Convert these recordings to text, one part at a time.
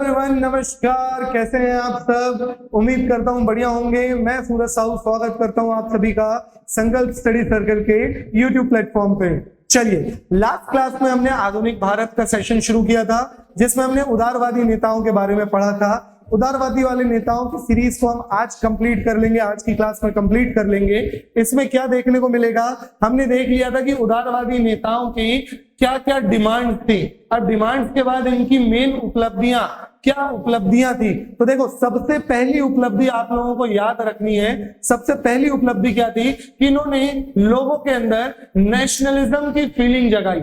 Everyone, नमस्कार। कैसे हैं आप सब? उम्मीद करता हूं बढ़िया होंगे। मैं सूरज साहू स्वागत करता हूं आप सभी का संकल्प स्टडी सर्कल के यूट्यूब प्लेटफॉर्म पे। चलिए, लास्ट क्लास में हमने आधुनिक भारत का सेशन शुरू किया था, जिसमें हमने उदारवादी नेताओं के बारे में पढ़ा था। उदारवादी वाले नेताओं की सीरीज को हम आज कंप्लीट कर लेंगे, आज की क्लास में कंप्लीट कर लेंगे। इसमें क्या देखने को मिलेगा, हमने देख लिया था कि उदारवादी नेताओं की क्या क्या डिमांड थी और डिमांड्स के बाद इनकी मेन उपलब्धियां क्या उपलब्धियां थी। तो देखो, सबसे पहली उपलब्धि आप लोगों को याद रखनी है। सबसे पहली उपलब्धि क्या थी कि इन्होंने लोगों के अंदर नेशनलिज्म की फीलिंग जगाई,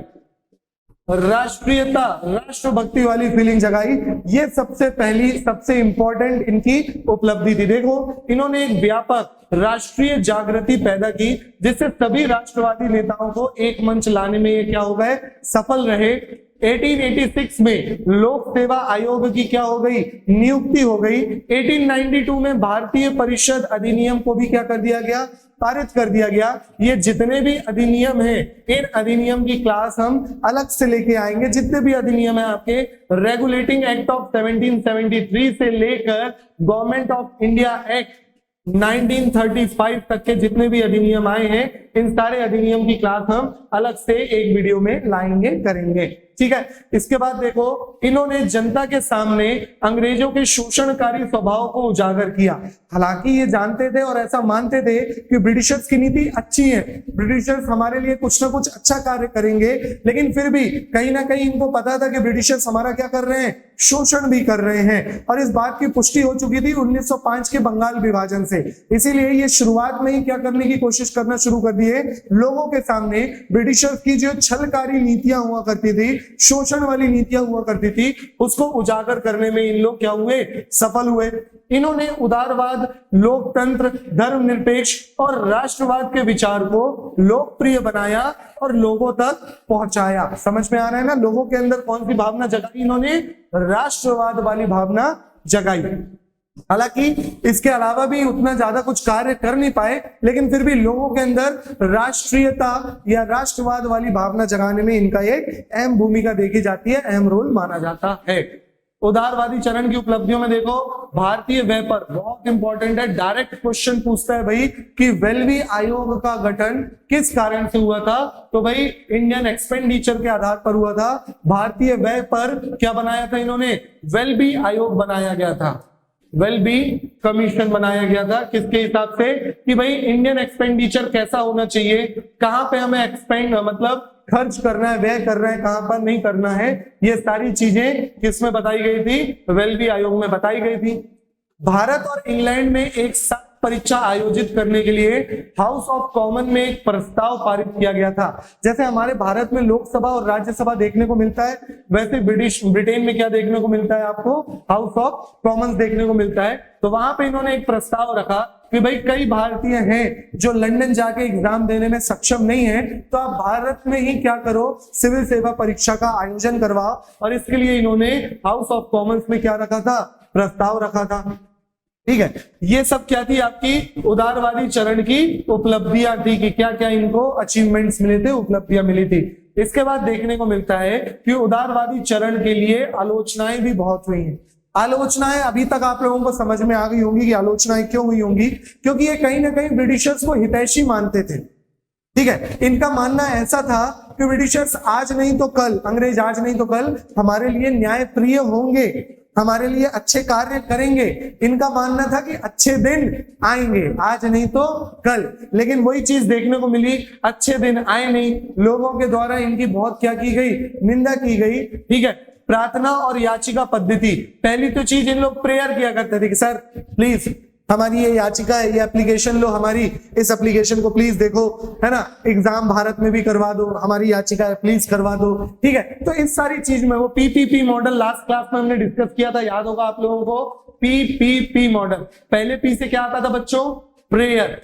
राष्ट्रीयता, राष्ट्रभक्ति वाली फीलिंग जगाई। ये सबसे पहली, सबसे इंपॉर्टेंट इनकी उपलब्धि थी। देखो, इन्होंने एक व्यापक राष्ट्रीय जागृति पैदा की, जिससे सभी राष्ट्रवादी नेताओं को एक मंच लाने में ये क्या हो गए, सफल रहे। 1886 में लोक सेवा आयोग की क्या हो गई, नियुक्ति हो गई। 1892 में भारतीय परिषद अधिनियम को भी क्या कर दिया गया, पारित कर दिया गया। ये जितने भी अधिनियम हैं, इन अधिनियम की क्लास हम अलग से लेके आएंगे। जितने भी अधिनियम है आपके, रेगुलेटिंग एक्ट ऑफ 1773 से लेकर गवर्नमेंट ऑफ इंडिया एक्ट 1935 तक के जितने भी अधिनियम आए हैं, इन सारे अधिनियम की क्लास हम अलग से एक वीडियो में लाएंगे, करेंगे। ठीक है। इसके बाद देखो, इन्होंने जनता के सामने अंग्रेजों के शोषणकारी स्वभाव को उजागर किया। हालांकि ये जानते थे और ऐसा मानते थे कि ब्रिटिशर्स की नीति अच्छी है, ब्रिटिशर्स हमारे लिए कुछ ना कुछ अच्छा कार्य करेंगे, लेकिन फिर भी कहीं ना कहीं इनको पता था कि ब्रिटिशर्स हमारा क्या कर रहे हैं, शोषण भी कर रहे हैं। और इस बात की पुष्टि हो चुकी थी 1905 के बंगाल विभाजन से। इसीलिए ये शुरुआत में ही क्या करने की कोशिश करना शुरू कर दिए, लोगों के सामने ब्रिटिशर्स की जो छलकारी नीतियां हुआ करती थी, शोषण वाली नीतियां हुआ करती थी, उसको उजागर करने में इन लोग क्या हुए, सफल हुए। इन्होंने उदारवाद, लोकतंत्र, धर्मनिरपेक्ष और राष्ट्रवाद के विचार को लोकप्रिय बनाया और लोगों तक पहुंचाया। समझ में आ रहा है ना, लोगों के अंदर कौन सी भावना जगाई इन्होंने, राष्ट्रवाद वाली भावना जगाई। हालांकि इसके अलावा भी उतना ज्यादा कुछ कार्य कर नहीं पाए, लेकिन फिर भी लोगों के अंदर राष्ट्रीयता या राष्ट्रवाद वाली भावना जगाने में इनका एक अहम भूमिका देखी जाती है, अहम रोल माना जाता है। उदारवादी चरण की उपलब्धियों में देखो, भारतीय व्यय पर बहुत इंपॉर्टेंट है, डायरेक्ट क्वेश्चन पूछता है भाई कि वेलबी आयोग का गठन किस कारण से हुआ था। तो भाई इंडियन एक्सपेंडिचर के आधार पर हुआ था। भारतीय व्यय पर क्या बनाया था इन्होंने, वेलबी आयोग बनाया गया था, वेलबी कमीशन बनाया गया था। किसके हिसाब से कि भाई इंडियन एक्सपेंडिचर कैसा होना चाहिए, कहां पे हमें एक्सपेंड मतलब खर्च करना है, व्यय करना है, कहां पर नहीं करना है, ये सारी चीजें किसमें बताई गई थी, वेलबी आयोग में बताई गई थी। भारत और इंग्लैंड में एक साथ परीक्षा आयोजित करने के लिए हाउस ऑफ कॉमन में एक प्रस्ताव पारित किया गया था। जैसे हमारे भारत में लोकसभा और राज्यसभा देखने को मिलता है, वैसे ब्रिटेन में क्या देखने को मिलता है आपको, हाउस ऑफ कॉमन्स देखने को मिलता है। तो वहां पे इन्होंने एक प्रस्ताव रखा कि भाई कई भारतीय हैं जो लंदन जाके एग्जाम देने में सक्षम नहीं है, तो आप भारत में ही क्या करो, सिविल सेवा परीक्षा का आयोजन करवाओ। और इसके लिए इन्होंने हाउस ऑफ कॉमन्स में क्या रखा था, प्रस्ताव रखा था। ठीक है, ये सब क्या थी आपकी उदारवादी चरण की उपलब्धियां थी कि क्या क्या इनको अचीवमेंट्स मिले थे, उपलब्धियां मिली थी। इसके बाद देखने को मिलता है कि उदारवादी चरण के लिए आलोचनाएं भी बहुत हुई हैं। आलोचनाएं अभी तक आप लोगों को समझ में आ गई होंगी कि आलोचनाएं क्यों हुई होंगी, क्योंकि ये कहीं ना कहीं ब्रिटिशर्स को हितैषी मानते थे। ठीक है, इनका मानना ऐसा था कि ब्रिटिशर्स आज नहीं तो कल, अंग्रेज आज नहीं तो कल हमारे लिए न्यायप्रिय होंगे, हमारे लिए अच्छे कार्य करेंगे। इनका मानना था कि अच्छे दिन आएंगे, आज नहीं तो कल। लेकिन वही चीज देखने को मिली, अच्छे दिन आए नहीं, लोगों के द्वारा इनकी बहुत क्या की गई, निंदा की गई। ठीक है, प्रार्थना और याचिका पद्धति, पहली तो चीज इन लोग प्रेयर किया करते थे कि सर प्लीज हमारी ये याचिका है, ये एप्लीकेशन लो, हमारी इस एप्लीकेशन को प्लीज देखो, है ना, एग्जाम भारत में भी करवा दो, हमारी याचिका है प्लीज करवा दो। ठीक है, तो इस सारी चीज में वो पीपीपी मॉडल लास्ट क्लास में हमने डिस्कस किया था, याद होगा आप लोगों को, पीपीपी मॉडल। पहले पी से क्या आता था बच्चों, प्रेयर,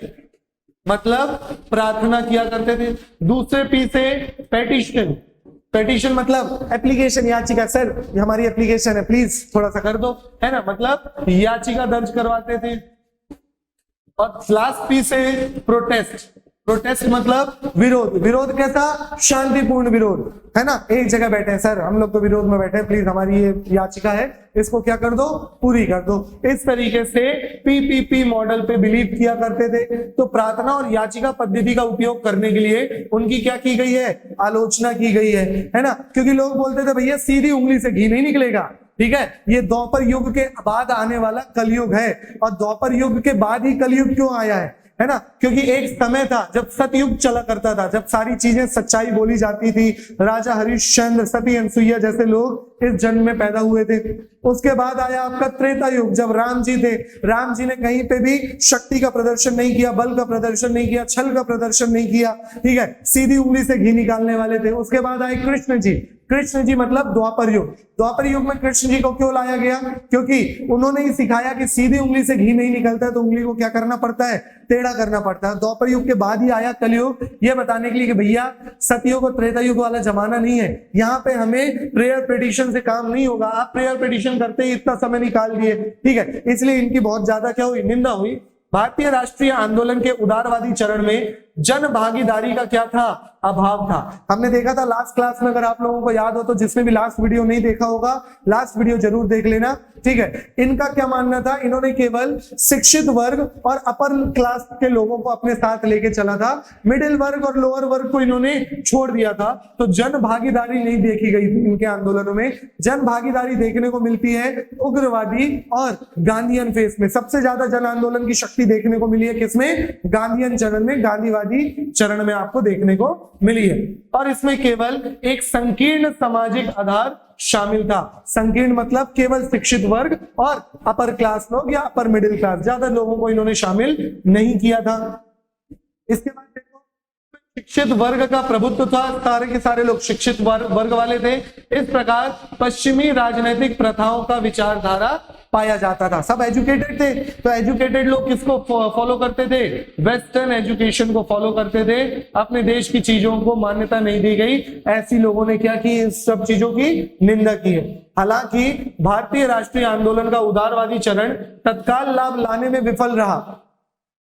मतलब प्रार्थना किया करते थे। दूसरे पी से पेटिशन, पेटिशन मतलब एप्लीकेशन, याचिका, सर हमारी एप्लीकेशन है प्लीज थोड़ा सा कर दो, है ना, मतलब याचिका दर्ज करवाते थे। और लास्ट पी से प्रोटेस्ट, प्रोटेस्ट मतलब विरोध, विरोध कैसा? शांतिपूर्ण विरोध, है ना। एक जगह बैठे हैं, सर हम लोग तो विरोध में बैठे हैं, प्लीज हमारी ये याचिका है इसको क्या कर दो, पूरी कर दो। इस तरीके से पीपीपी मॉडल पे बिलीव किया करते थे। तो प्रार्थना और याचिका पद्धति का उपयोग करने के लिए उनकी क्या की गई है? आलोचना की गई है ना। क्योंकि लोग बोलते थे भैया सीधी उंगली से घी नहीं निकलेगा, ठीक है। ये द्वापर युग के बाद आने वाला कलयुग है, और द्वापर युग के बाद ही कलयुग क्यों आया है ना। क्योंकि एक समय था जब सतयुग चला करता था, जब सारी चीजें सच्चाई बोली जाती थी। राजा हरिश्चंद्र, सती अनसुईया जैसे लोग इस जन्म में पैदा हुए थे। उसके बाद आया आपका त्रेता युग, जब राम जी थे। राम जी ने कहीं पे भी शक्ति का प्रदर्शन नहीं किया, बल का प्रदर्शन नहीं किया, छल का प्रदर्शन नहीं किया, ठीक है। सीधी उंगली से घी निकालने वाले थे। उसके बाद आए कृष्ण जी। कृष्ण जी मतलब द्वापर युग। द्वापर युग में कृष्ण जी को क्यों लाया गया? क्योंकि उन्होंने ही सिखाया कि सीधी उंगली से घी नहीं निकलता है, तो उंगली को क्या करना पड़ता है? टेढ़ा करना पड़ता है। द्वापर युग के बाद ही आया कलयुग, ये बताने के लिए कि भैया सतयुग और त्रेता युग वाला जमाना नहीं है। यहाँ पे हमें प्रेयर पिटीशन से काम नहीं होगा। आप प्रेयर पिटीशन करते ही इतना समय निकाल दिए, ठीक है। इसलिए इनकी बहुत ज्यादा क्या हुई? निंदा हुई। भारतीय राष्ट्रीय आंदोलन के उदारवादी चरण में जन भागीदारी का क्या था? अभाव था। हमने देखा था लास्ट क्लास में, अगर आप लोगों को याद हो तो, जिसने भी लास्ट वीडियो नहीं देखा होगा लास्ट वीडियो जरूर देख लेना, ठीक है। इनका क्या मानना था? इन्होंने केवल शिक्षित वर्ग और अपर क्लास के लोगों को अपने साथ लेके चला था, मिडिल वर्ग और लोअर वर्ग को इन्होंने छोड़ दिया था। तो जन भागीदारी नहीं देखी गई थी इनके आंदोलनों में। जन भागीदारी देखने को मिलती है उग्रवादी और गांधीयन फेस में। सबसे ज्यादा जन आंदोलन की शक्ति देखने को मिली है किसमें? गांधीयन चरण में, गांधीवादी चरण में आपको देखने को मिली है। और इसमें केवल एक संकीर्ण सामाजिक आधार शामिल था। संकीर्ण मतलब केवल शिक्षित वर्ग और अपर क्लास लोग या अपर मिडिल क्लास, ज्यादा लोगों को इन्होंने शामिल नहीं किया था। इसके बाद देखो शिक्षित वर्ग का प्रभुत्व था, सारे के सारे लोग शिक्षित वर्ग वाले थे। इस प्रकार पश्चिमी राजनीतिक प्रथाओं का विचारधारा पाया जाता था। सब एजुकेटेड थे, तो एजुकेटेड लोग किसको फॉलो करते थे? वेस्टर्न एजुकेशन को फॉलो करते थे। अपने देश की चीजों को मान्यता नहीं दी गई, ऐसी लोगों ने क्या की? इन सब चीजों की निंदा की है। हालांकि भारतीय राष्ट्रीय आंदोलन का उदारवादी चरण तत्काल लाभ लाने में विफल रहा।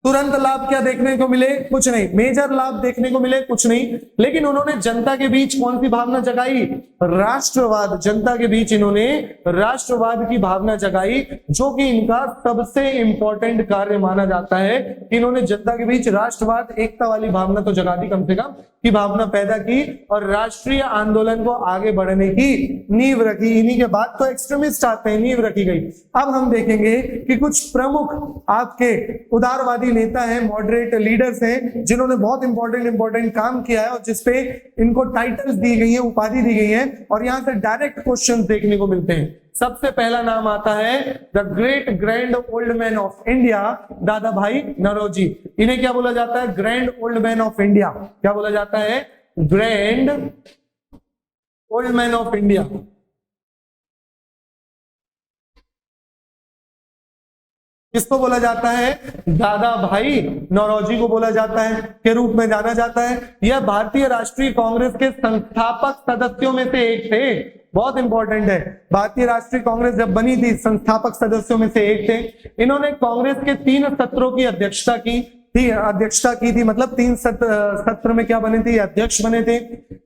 तुरंत लाभ क्या देखने को मिले? कुछ नहीं। मेजर लाभ देखने को मिले? कुछ नहीं। लेकिन उन्होंने जनता के बीच कौन सी भावना जगाई? राष्ट्रवाद। जनता के बीच इन्होंने राष्ट्रवाद की भावना जगाई, जो कि इनका सबसे इंपॉर्टेंट कार्य माना जाता है। इन्होंने जनता के बीच राष्ट्रवाद, एकता वाली भावना तो जगा दी, कम से कम की भावना पैदा की और राष्ट्रीय आंदोलन को आगे बढ़ने की नींव रखी। इन्हीं के बाद तो एक्सट्रीमिस्ट आते हैं, नींव रखी गई। अब हम देखेंगे कि कुछ प्रमुख आपके उदारवादी नेता हैं, मॉडरेट लीडर्स हैं, जिन्होंने बहुत इंपॉर्टेंट काम किया है और जिसपे इनको टाइटल्स दी गई है, उपाधि दी गई है, और यहां से डायरेक्ट क्वेश्चन देखने को मिलते हैं। सबसे पहला नाम आता है the great grand old man of India, दादा भाई नौरोजी। इन्हें क्या बोला जाता है? Grand old man of India. क्या बोला जाता है? Grand old man of India. किसको बोला जाता है? दादा भाई नौरोजी को बोला जाता है, के रूप में जाना जाता है। यह भारतीय राष्ट्रीय कांग्रेस के संस्थापक सदस्यों में से एक थे। बहुत इंपॉर्टेंट है। भारतीय राष्ट्रीय कांग्रेस जब बनी थी, संस्थापक सदस्यों में से एक थे। इन्होंने कांग्रेस के 3 सत्रों की अध्यक्षता की थी, मतलब 3 सत्र में क्या बने थे? अध्यक्ष बने थे।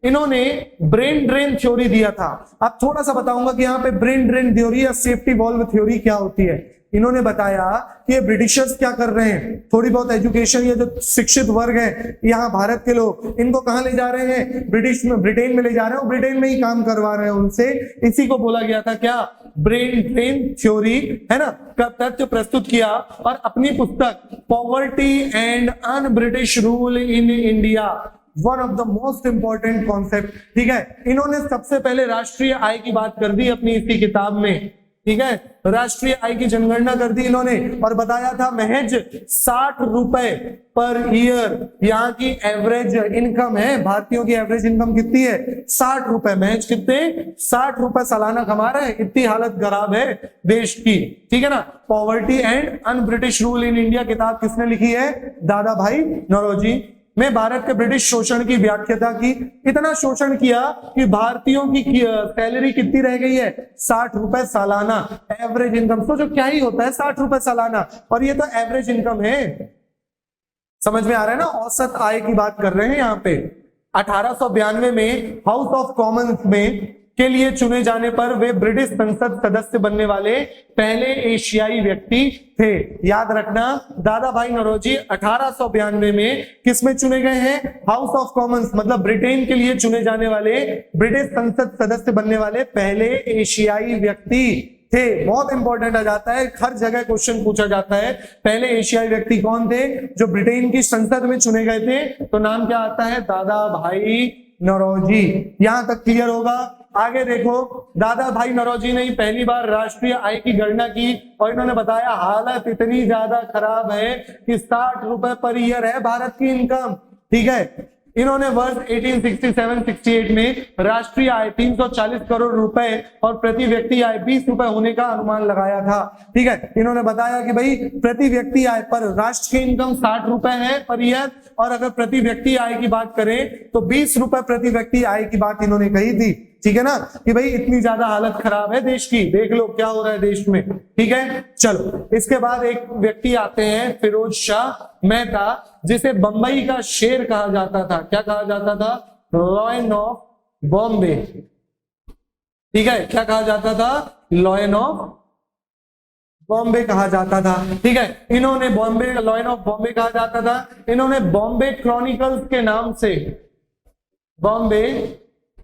इन्होंने ब्रेन ड्रेन थ्योरी दिया था। अब थोड़ा सा बताऊंगा कि यहाँ पे ब्रेन ड्रेन थ्योरी या सेफ्टी वॉल्व थ्योरी क्या होती है। इन्होंने बताया कि ये ब्रिटिशर्स क्या कर रहे हैं, थोड़ी बहुत एजुकेशन, ये जो शिक्षित वर्ग है यहाँ भारत के लोग, इनको कहाँ ले जा रहे हैं? ब्रिटेन में ले जा रहे हैं, ब्रिटेन में ही काम करवा रहे हैं उनसे। इसी को बोला गया था क्या? ब्रेन ड्रेन थ्योरी, है ना, का तथ्य प्रस्तुत किया और अपनी पुस्तक poverty and un British rule in India, one of the most important concept, ठीक है। इन्होंने सबसे पहले राष्ट्रीय आय की बात कर दी अपनी इसी किताब में, ठीक है। राष्ट्रीय आय की जनगणना कर दी इन्होंने और बताया था महज 60 रुपए पर ईयर यहाँ की एवरेज इनकम है। भारतीयों की एवरेज इनकम कितनी है? 60 रुपए। महज कितने? 60 रुपए सालाना कमा रहे हैं। इतनी हालत खराब है देश की, ठीक है ना। Poverty and un British rule in India किताब किसने लिखी है? दादा भाई नौरोजी। में भारत के ब्रिटिश शोषण की व्याख्या की। इतना शोषण किया कि भारतीयों की सैलरी कितनी रह गई है? 60 रुपए सालाना एवरेज इनकम। सोचो क्या ही होता है 60 रुपए सालाना, और ये तो एवरेज इनकम है। समझ में आ रहा है ना, औसत आय की बात कर रहे हैं यहाँ पे। 1892 में हाउस ऑफ कॉमन्स में के लिए चुने जाने पर वे ब्रिटिश संसद सदस्य बनने वाले पहले एशियाई व्यक्ति थे। याद रखना, दादा भाई नौरोजी 1892 में किसमें चुने गए हैं? हाउस ऑफ कॉमन्स, मतलब ब्रिटेन के लिए चुने जाने वाले, ब्रिटिश संसद सदस्य बनने वाले पहले एशियाई व्यक्ति थे। बहुत इंपॉर्टेंट आ जाता है, हर जगह क्वेश्चन पूछा जाता है, पहले एशियाई व्यक्ति कौन थे जो ब्रिटेन की संसद में चुने गए थे? तो नाम क्या आता है? दादा भाई नौरोजी। यहां तक क्लियर होगा। आगे देखो, दादा भाई नौरोजी ने पहली बार राष्ट्रीय आय की गणना की और इन्होंने बताया हालत इतनी ज्यादा खराब है कि 60 रुपए पर ईयर है भारत की इनकम। ठीक है, इन्होंने वर्ष 1867-68 में राष्ट्रीय आय 340 करोड़ रुपए और प्रति व्यक्ति आय 20 रुपए होने का अनुमान लगाया था। ठीक है, इन्होंने बताया कि भाई प्रति व्यक्ति आय पर राष्ट्र की इनकम 60 रुपए है पर ईयर, और अगर प्रति व्यक्ति आय की बात करें तो 20 रुपए प्रति व्यक्ति आय की बात इन्होंने कही थी। ठीक है ना, कि भाई इतनी ज्यादा हालत खराब है देश की, देख लो क्या हो रहा है देश में। ठीक है, चलो इसके बाद एक व्यक्ति आते हैं फिरोज शाह मेहता, जिसे बंबई का शेर कहा जाता था। क्या कहा जाता था? Lion of Bombay. ठीक है, क्या कहा जाता था? लॉयन ऑफ बॉम्बे कहा जाता था। ठीक है, इन्होंने बॉम्बे, लॉयन ऑफ बॉम्बे कहा जाता था। इन्होंने बॉम्बे क्रॉनिकल्स के नाम से, बॉम्बे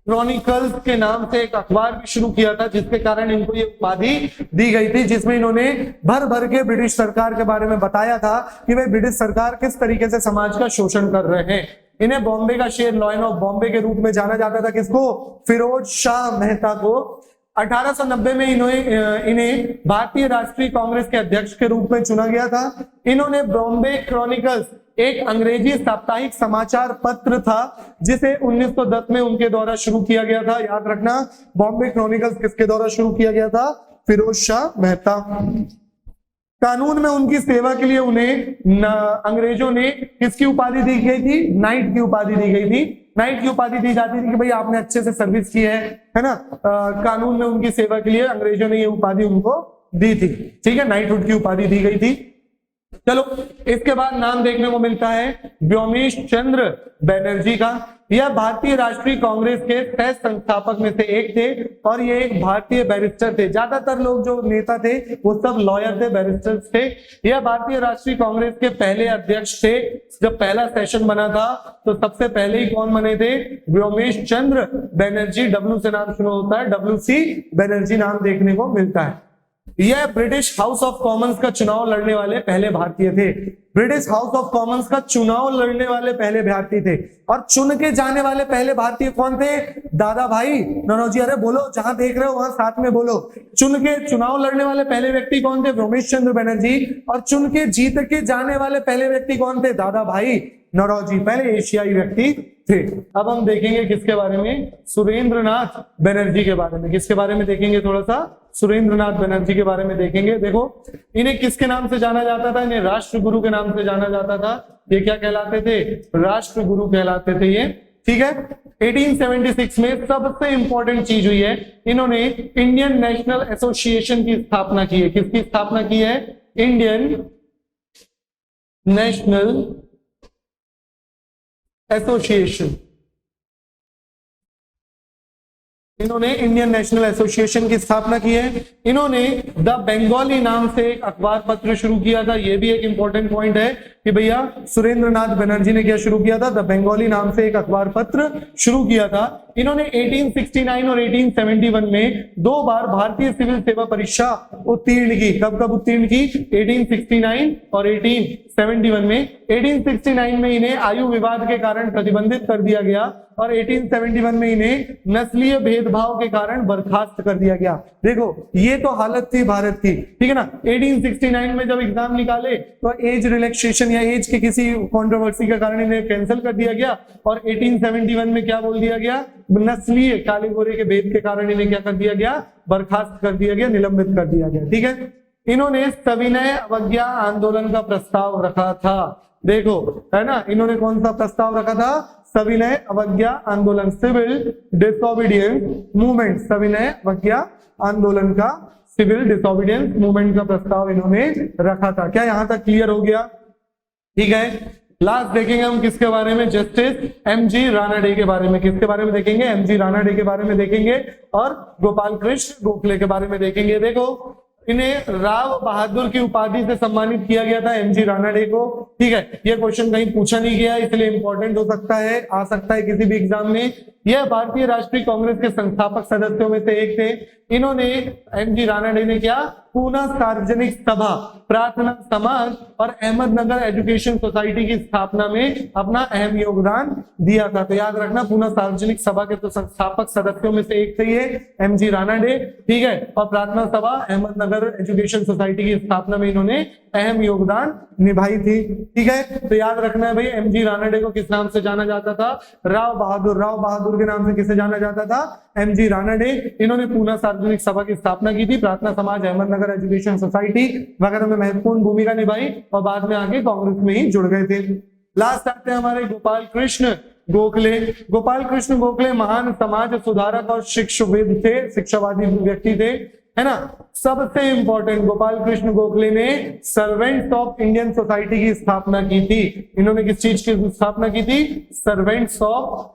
क्रॉनिकल्स के नाम से एक अखबार भी शुरू किया था, जिसके कारण इनको ये उपाधि दी गई थी, जिसमें इन्होंने भर भर के ब्रिटिश सरकार के बारे में बताया था कि भाई ब्रिटिश सरकार किस तरीके से समाज का शोषण कर रहे हैं। इन्हें बॉम्बे का शेर, लॉयन ऑफ बॉम्बे के रूप में जाना जाता था। किसको? फिरोज शाह मेहता को। 1890 में इन्हें भारतीय राष्ट्रीय कांग्रेस के अध्यक्ष के रूप में चुना गया था। इन्होंने बॉम्बे क्रॉनिकल्स, एक अंग्रेजी साप्ताहिक समाचार पत्र था, जिसे 1910 में उनके द्वारा शुरू किया गया था। याद रखना, बॉम्बे क्रॉनिकल्स किसके द्वारा शुरू किया गया था? फिरोज शाह मेहता। कानून में उनकी सेवा के लिए उन्हें अंग्रेजों ने किसकी उपाधि दी गई थी? नाइट की उपाधि दी गई थी। नाइट की उपाधि दी जाती थी कि भाई आपने अच्छे से सर्विस की है ना। कानून में उनकी सेवा के लिए अंग्रेजों ने ये उपाधि उनको दी थी। ठीक है, नाइटहुड की उपाधि दी गई थी। चलो इसके बाद नाम देखने को मिलता है व्योमेश चंद्र बनर्जी का। यह भारतीय राष्ट्रीय कांग्रेस के सह संस्थापक में से एक थे और ये एक भारतीय बैरिस्टर थे। ज्यादातर लोग जो नेता थे वो सब लॉयर थे, बैरिस्टर्स थे। यह भारतीय राष्ट्रीय कांग्रेस के पहले अध्यक्ष थे। जब पहला सेशन बना था तो सबसे पहले ही कौन बने थे? व्योमेश चंद्र बनर्जी। डब्ल्यू से नाम शुरू होता है, WC बनर्जी नाम देखने को मिलता है। यह ब्रिटिश हाउस ऑफ कॉमन्स का चुनाव लड़ने वाले पहले भारतीय थे। ब्रिटिश हाउस ऑफ कॉमन्स का चुनाव लड़ने वाले पहले भारतीय थे। और चुन के जाने वाले पहले भारतीय कौन थे? दादा भाई नौरोजी। अरे बोलो, जहां देख रहे हो वहां साथ में बोलो। चुन के चुनाव लड़ने वाले पहले व्यक्ति कौन थे? व्योमेश चंद्र बनर्जी। और चुन के जीत के जाने वाले पहले व्यक्ति कौन थे? दादा भाई नौरोजी, पहले एशियाई व्यक्ति थे। अब हम देखेंगे किसके बारे में? सुरेंद्रनाथ बनर्जी के बारे में। किसके बारे में देखेंगे? थोड़ा सा सुरेंद्रनाथ बनर्जी के बारे में देखेंगे। देखो, इन्हें किसके नाम से जाना जाता था? इन्हें राष्ट्रगुरु के नाम से जाना जाता था। ये क्या कहलाते थे? राष्ट्रगुरु कहलाते थे ये। ठीक है, 1876 में सबसे इंपॉर्टेंट चीज हुई है, इन्होंने इंडियन नेशनल एसोसिएशन की स्थापना की है। किसकी स्थापना की है? Indian national association. इन्होंने इंडियन नेशनल एसोसिएशन की स्थापना की है। इन्होंने द बंगाली नाम से एक अखबार पत्र शुरू किया था। यह भी एक इंपॉर्टेंट पॉइंट है कि भैया सुरेंद्रनाथ बनर्जी ने क्या शुरू किया था? द बंगाली नाम से एक अखबार पत्र शुरू किया था। इन्होंने 1869 और 1871 में 2 बार भारतीय सिविल सेवा परीक्षा उत्तीर्ण की। कब कब उत्तीर्ण की? 1869 और 1871 में। 1869 में इन्हें आयु विवाद के कारण प्रतिबंधित कर दिया गया और 1871 में इन्हें नस्लीय भेदभाव के कारण बर्खास्त कर दिया गया। देखो, ये तो हालत थी भारत की। ठीक है ना। 1869 में जब एग्जाम निकाले तो एज रिलैक्सेशन या एज के किसी कंट्रोवर्सी के कारण इन्हें कैंसिल कर दिया गया और 1871 में क्या बोल दिया गया? नस्लीय काले गोरे के भेद के कारण इन्हें क्या कर दिया गया? बर्खास्त कर दिया गया, निलंबित कर दिया गया। ठीक है, इन्होंने सविनय अवज्ञा आंदोलन का प्रस्ताव रखा था। देखो, है ना, इन्होंने कौन सा प्रस्ताव रखा था? सविनय अवज्ञा आंदोलन, सिविल डिसोबीडियंस मूवमेंट। सविनय अवज्ञा आंदोलन का, सिविल डिसोबीडियंस मूवमेंट का प्रस्ताव इन्होंने रखा था। क्या यहां तक क्लियर हो गया? ठीक है, लास्ट देखेंगे हम किसके बारे में, जस्टिस एमजी रानाडे के बारे में। किसके बारे में देखेंगे, एमजी रानाडे के बारे में देखेंगे और गोपाल कृष्ण गोखले के बारे में देखेंगे। देखो इन्हें राव बहादुर की उपाधि से सम्मानित किया गया था, एमजी रानाडे को। ठीक है, यह क्वेश्चन कहीं पूछा नहीं गया इसलिए इंपॉर्टेंट हो सकता है, आ सकता है किसी भी एग्जाम में। यह भारतीय राष्ट्रीय कांग्रेस के संस्थापक सदस्यों में से एक थे। इन्होंने, एमजी रानाडे ने क्या, पूना सार्वजनिक सभा, प्रार्थना समाज और अहमदनगर एजुकेशन सोसाइटी की स्थापना में अपना अहम योगदान दिया था। तो याद रखना, पूना सार्वजनिक सभा के तो संस्थापक सदस्यों में से एक थे ये एमजी रानाडे। ठीक है, और प्रार्थना सभा, अहमदनगर एजुकेशन सोसाइटी की स्थापना में इन्होंने अहम योगदान निभाई थी। ठीक है, तो याद रखना है भाई, एमजी रानाडे को किस नाम से जाना जाता था, राव बहादुर। राव बहादुर के नाम से किसे जाना जाता था, एमजी रानाडे। इन्होंने पूना सार्वजनिक सभा की स्थापना की थी, प्रार्थना समाज, अहमदनगर एजुकेशन सोसाइटी वगैरह में महत्वपूर्ण भूमिका निभाई और बाद में आगे कांग्रेस में ही जुड़ गए थे। लास्ट आते हैं हमारे गोपाल कृष्ण गोखले। गोपाल कृष्ण गोखले महान समाज सुधारक और शिक्षाविद थे, शिक्षावादी व्यक्ति थे, है ना। सबसे इंपॉर्टेंट, गोपाल कृष्ण गोखले ने सर्वेंट्स ऑफ इंडियन सोसाइटी की स्थापना की थी। इन्होंने किस चीज की स्थापना की थी, सर्वेंट्स ऑफ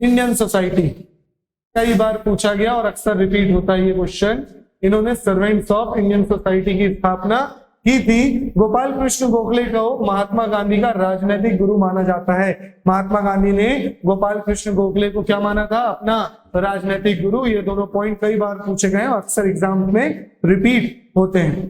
इंडियन सोसाइटी। कई बार पूछा गया और अक्सर रिपीट होता है ये क्वेश्चन। इन्होंने सर्वेंट्स ऑफ इंडियन सोसाइटी की स्थापना की थी। गोपाल कृष्ण गोखले को महात्मा गांधी का राजनीतिक गुरु माना जाता है। महात्मा गांधी ने गोपाल कृष्ण गोखले को क्या माना था, अपना राजनीतिक गुरु। ये दोनों पॉइंट कई बार पूछे गए और अक्सर एग्जाम में रिपीट होते हैं।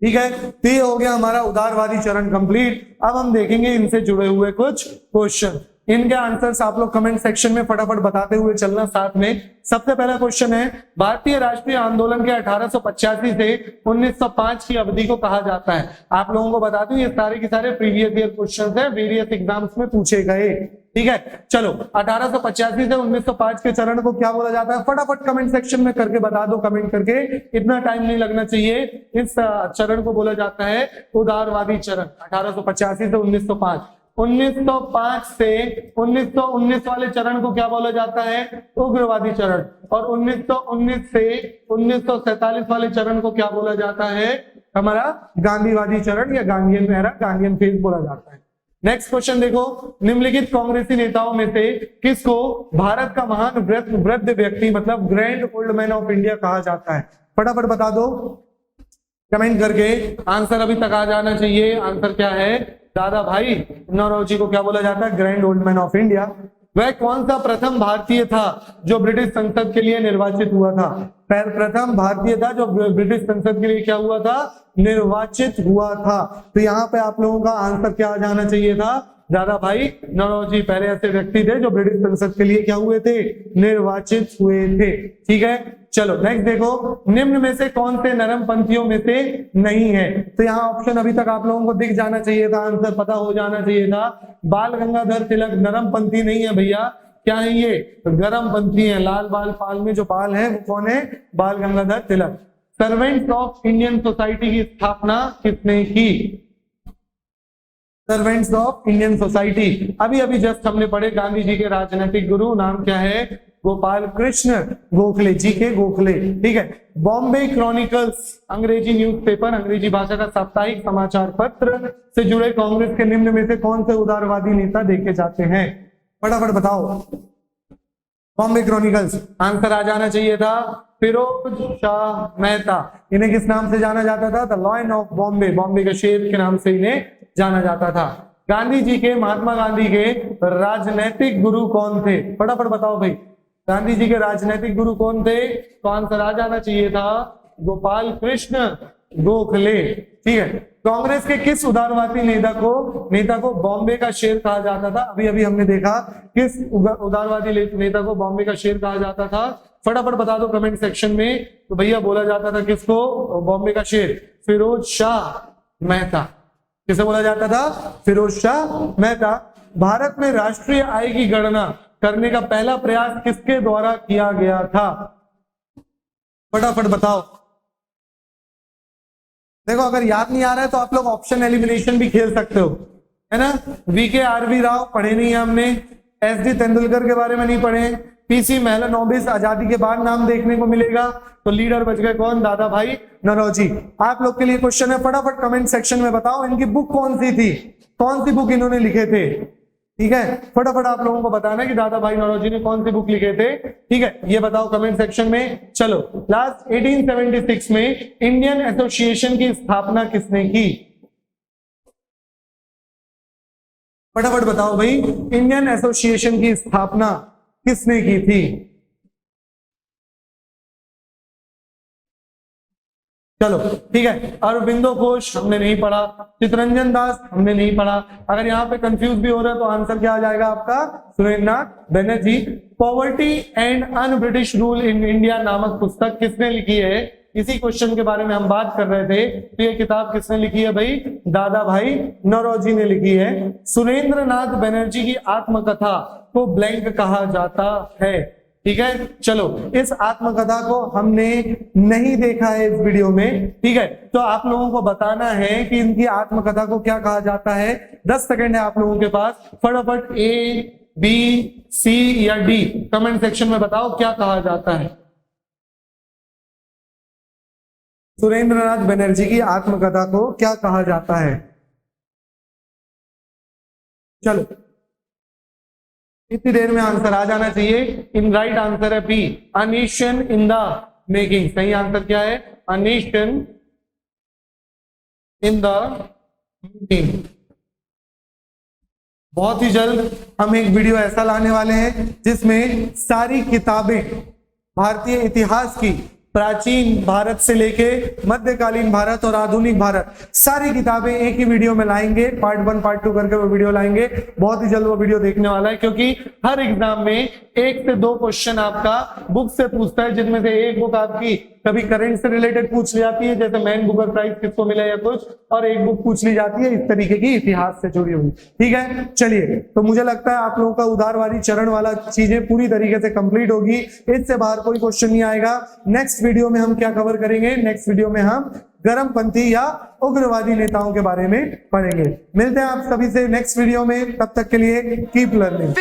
ठीक है, तो ये हो गया हमारा उदारवादी चरण कंप्लीट। अब हम देखेंगे इनसे जुड़े हुए कुछ क्वेश्चन। इनके आंसर्स आप लोग कमेंट सेक्शन में फटाफट बताते हुए चलना साथ में। सबसे पहला क्वेश्चन है, भारतीय राष्ट्रीय आंदोलन के 1885 से 1905 की अवधि को कहा जाता है। आप लोगों को बता दूं ये सारे के सारे प्रीवियस ईयर क्वेश्चंस हैं, वेरियस एग्जाम्स में पूछे गए। ठीक है, चलो 1885 से 1905 के चरण को क्या बोला जाता है, फटाफट कमेंट सेक्शन में करके बता दो, कमेंट करके, इतना टाइम नहीं लगना चाहिए। इस चरण को बोला जाता है उदारवादी चरण। 1885 से 1905, 1905 से 1919 वाले चरण को क्या बोला जाता है, उग्रवादी चरण। और 1919 से 1947 वाले चरण को क्या बोला जाता है, हमारा गांधीवादी चरण या गांधीयन एरा, गांधीयन फेज बोला जाता है। नेक्स्ट क्वेश्चन देखो, निम्नलिखित कांग्रेसी नेताओं में से किसको भारत का महान वृद्ध व्यक्ति मतलब grand old man of India कहा जाता है, फटाफट बता दो कमेंट करके। आंसर अभी तक आ जाना चाहिए। आंसर क्या है, दादा भाई नौरोजी को क्या बोला जाता है, grand old man of India. वह कौन सा प्रथम भारतीय था जो ब्रिटिश संसद के लिए निर्वाचित हुआ था, प्रथम भारतीय था जो ब्रिटिश संसद के लिए क्या हुआ था, निर्वाचित हुआ था। तो यहाँ पे आप लोगों का आंसर क्या आ जाना चाहिए था, दादा भाई नौरोजी पहले ऐसे व्यक्ति थे जो ब्रिटिश संसद के लिए क्या हुए थे, निर्वाचित हुए थे। ठीक है, चलो नेक्स्ट देखो, निम्न में से कौन से नरम पंथियों में से नहीं है। तो यहाँ ऑप्शन अभी तक आप लोगों को दिख जाना चाहिए था, आंसर पता हो जाना चाहिए था। बाल गंगाधर तिलक नरम पंथी नहीं है भैया, क्या है ये, गरम पंथी है। लाल बाल पाल में जो बाल है वो कौन है, बाल Gangadhar Tilak. Servants of Indian society की स्थापना किसने की, सर्वेंट्स ऑफ इंडियन सोसाइटी अभी अभी जस्ट हमने पढ़े, गांधी जी के राजनीतिक गुरु नाम क्या है, गोपाल कृष्ण गोखले, जी के गोखले। ठीक है, बॉम्बे क्रॉनिकल्स अंग्रेजी न्यूज़पेपर, अंग्रेजी भाषा का साप्ताहिक समाचार पत्र से जुड़े कांग्रेस के निम्न में से कौन से उदारवादी नेता देखे जाते हैं, फटाफट बताओ। बॉम्बे क्रॉनिकल्स, आंसर आ जाना चाहिए था फिरोज शाह मेहता। इन्हें किस नाम से जाना जाता था, the lion of Bombay, Bombay के शेर के नाम से इन्हें जाना जाता था। गांधी जी के, महात्मा गांधी के राजनैतिक गुरु कौन थे, फटाफट बताओ भाई, गांधी जी के राजनैतिक गुरु कौन थे, तो आंसर आ जाना चाहिए था गोपाल कृष्ण गोखले। ठीक है, कांग्रेस के किस उदारवादी नेता को बॉम्बे का शेर कहा जाता था, अभी अभी हमने देखा किस उदारवादी नेता को बॉम्बे का शेर कहा जाता था, फटाफट बता दो कमेंट सेक्शन में। तो भैया बोला जाता था किसको, बॉम्बे का शेर, फिरोज शाह मेहता। किसे बोला जाता था, फिरोज शाह मेहता। भारत में राष्ट्रीय आय की गणना करने का पहला प्रयास किसके द्वारा किया गया था, फटाफट बताओ। देखो अगर याद नहीं आ रहा है तो आप लोग ऑप्शन एलिमिनेशन भी खेल सकते हो, है ना। VK राव पढ़े नहीं है हमने, SD तेंदुलकर के बारे में नहीं पढ़े, PC मेहलनोबिस आजादी के बाद नाम देखने को मिलेगा, तो लीडर बच गए कौन, दादा भाई नौरोजी। आप लोग के लिए क्वेश्चन है, फटाफट कमेंट सेक्शन में बताओ इनकी बुक कौन सी थी, कौन सी बुक इन्होंने लिखे थे? ठीक है, फटाफट आप लोगों को बताना है कि दादा भाई नौरोजी ने कौन सी बुक लिखे थे। ठीक है, ये बताओ कमेंट सेक्शन में। चलो, लास्ट 1876 में इंडियन एसोसिएशन की स्थापना किसने की? फटाफट बताओ भाई, इंडियन एसोसिएशन की स्थापना किसने की थी? चलो ठीक है, अरविंदो घोष हमने नहीं पढ़ा, चितरंजन दास हमने नहीं पढ़ा। अगर यहाँ पे कंफ्यूज भी हो रहा है तो आंसर क्या आ जाएगा आपका? Surendranath Banerjee. Poverty and un British rule in India नामक पुस्तक किसने लिखी है? इसी क्वेश्चन के बारे में हम बात कर रहे थे। तो ये किताब किसने लिखी है भाई? दादा भाई नौरोजी ने लिखी है। सुरेंद्रनाथ बनर्जी की आत्मकथा को ब्लैंक कहा जाता है। ठीक है, चलो इस आत्मकथा को हमने नहीं देखा है इस वीडियो में। ठीक है, तो आप लोगों को बताना है कि इनकी आत्मकथा को क्या कहा जाता है। 10 सेकंड है आप लोगों के पास, फटाफट ए, बी, सी या डी कमेंट सेक्शन में बताओ क्या कहा जाता है। सुरेंद्रनाथ बनर्जी की आत्मकथा को क्या कहा जाता है? चलो, इतनी देर में आंसर आ जाना चाहिए। इन राइट आंसर है B, a nation in the making. सही आंसर क्या है? A nation in the making. बहुत ही जल्द हम एक वीडियो ऐसा लाने वाले हैं जिसमें सारी किताबें भारतीय इतिहास की, प्राचीन भारत से लेके मध्यकालीन भारत और आधुनिक भारत, सारी किताबें एक ही वीडियो में लाएंगे। पार्ट 1 पार्ट 2 करके वो वीडियो लाएंगे। बहुत ही जल्द वो वीडियो देखने वाला है, क्योंकि हर एग्जाम में 1 से 2 क्वेश्चन आपका बुक से पूछता है, जिनमें से एक बुक आपकी कभी करंट से रिलेटेड पूछ ली जाती है, जैसे मैन बुकर प्राइज किसको मिला या कुछ, और एक बुक पूछ ली जाती है इस तरीके की इतिहास से जुड़ी हुई। ठीक है, चलिए, तो मुझे लगता है आप लोगों का उदारवादी चरण वाला चीजें पूरी तरीके से कंप्लीट होगी। इससे बाहर कोई क्वेश्चन नहीं आएगा। नेक्स्ट वीडियो में हम क्या कवर करेंगे? नेक्स्ट वीडियो में हम गर्मपंथी या उग्रवादी नेताओं के बारे में पढ़ेंगे। मिलते हैं आप सभी से नेक्स्ट वीडियो में, तब तक के लिए कीप लर्निंग।